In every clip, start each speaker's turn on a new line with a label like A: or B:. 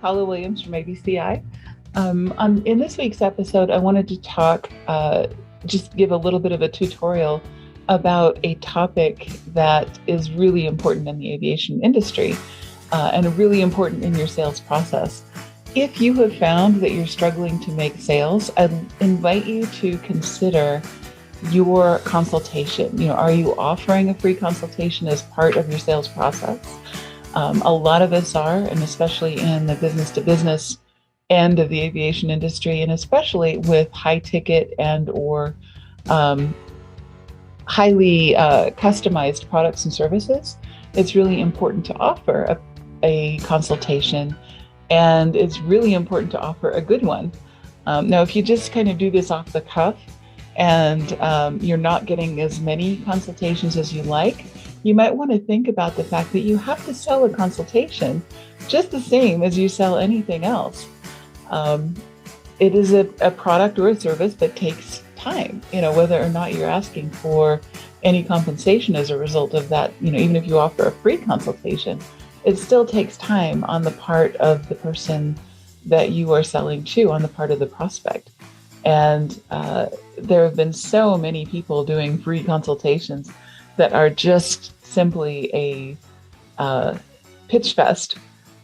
A: Paula Williams from ABCI. In this week's episode, I wanted to talk, just give a little bit of a tutorial about a topic that is really important in the aviation industry and really important in your sales process. If you have found that you're struggling to make sales, I'd invite you to consider your consultation. Are you offering a free consultation as part of your sales process? A lot of us are, and especially in the business to business end of the aviation industry, and especially with high ticket and or highly customized products and services, it's really important to offer a consultation, and it's really important to offer a good one. Now, if you just kind of do this off the cuff and you're not getting as many consultations as you like, you might want to think about the fact that you have to sell a consultation just the same as you sell anything else. It is a product or a service that takes time, whether or not you're asking for any compensation as a result of that. Even if you offer a free consultation, it still takes time on the part of the person that you are selling to, on the part of the prospect. And there have been so many people doing free consultations that are just simply a pitch fest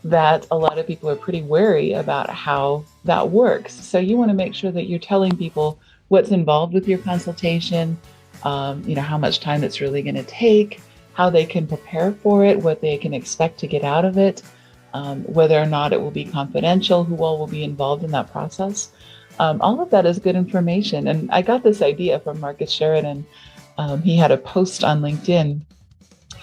A: that a lot of people are pretty wary about how that works. So you want to make sure that you're telling people what's involved with your consultation, how much time it's really going to take, how they can prepare for it, what they can expect to get out of it, whether or not it will be confidential, who all will be involved in that process. All of that is good information. And I got this idea from Marcus Sheridan. He had a post on LinkedIn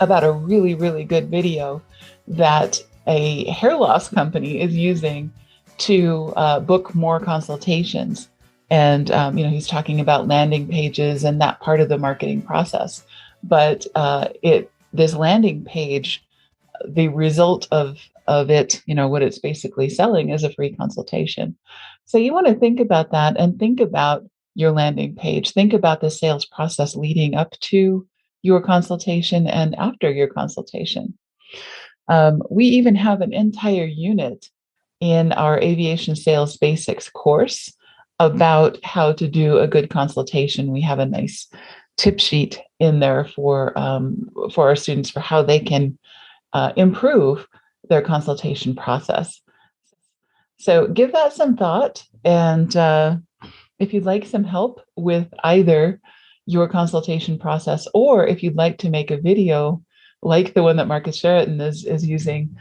A: about a really, really good video that a hair loss company is using to book more consultations. And, he's talking about landing pages and that part of the marketing process. But this landing page, the result of it, what it's basically selling is a free consultation. So you want to think about that and think about your landing page. Think about the sales process leading up to your consultation and after your consultation. We even have an entire unit in our aviation sales basics course about how to do a good consultation. We have a nice tip sheet in there for our students for how they can improve their consultation process. So give that some thought. And if you'd like some help with either your consultation process, or if you'd like to make a video like the one that Marcus Sheridan is using,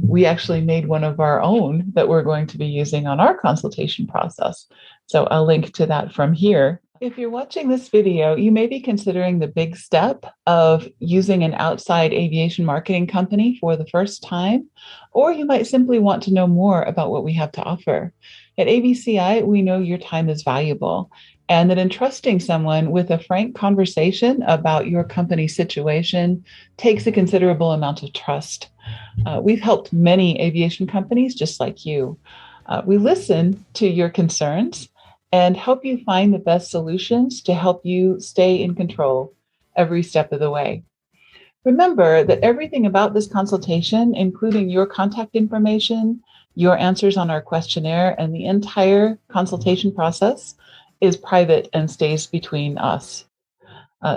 A: we actually made one of our own that we're going to be using on our consultation process. So I'll link to that from here. If you're watching this video, you may be considering the big step of using an outside aviation marketing company for the first time, or you might simply want to know more about what we have to offer. At ABCI, we know your time is valuable, and that entrusting someone with a frank conversation about your company situation takes a considerable amount of trust. We've helped many aviation companies just like you. We listen to your concerns and help you find the best solutions to help you stay in control every step of the way. Remember that everything about this consultation, including your contact information, your answers on our questionnaire, and the entire consultation process, is private and stays between us.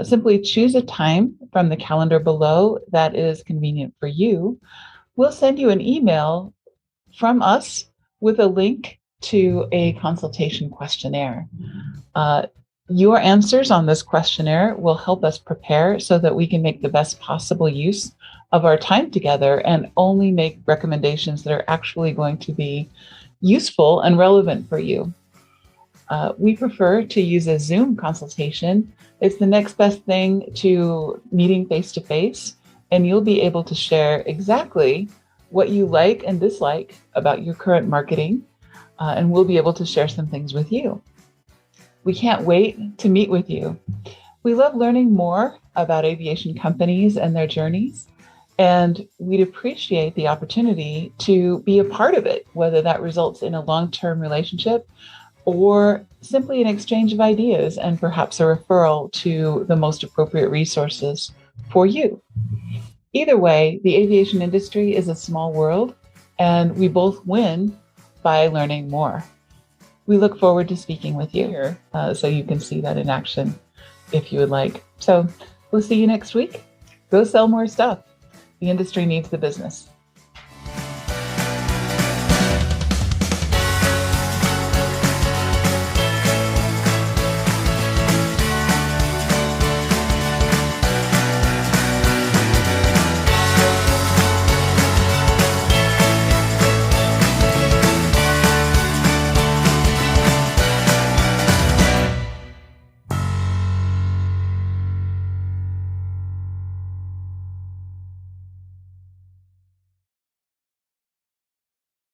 A: Simply choose a time from the calendar below that is convenient for you. We'll send you an email from us with a link to a consultation questionnaire. Your answers on this questionnaire will help us prepare so that we can make the best possible use of our time together and only make recommendations that are actually going to be useful and relevant for you. We prefer to use a Zoom consultation. It's the next best thing to meeting face-to-face, and you'll be able to share exactly what you like and dislike about your current marketing, and we'll be able to share some things with you. We can't wait to meet with you. We love learning more about aviation companies and their journeys, and we'd appreciate the opportunity to be a part of it, whether that results in a long-term relationship or simply an exchange of ideas and perhaps a referral to the most appropriate resources for you. Either way, the aviation industry is a small world, and we both win by learning more. We look forward to speaking with you here so you can see that in action if you would like. So we'll see you next week. Go sell more stuff. The industry needs the business.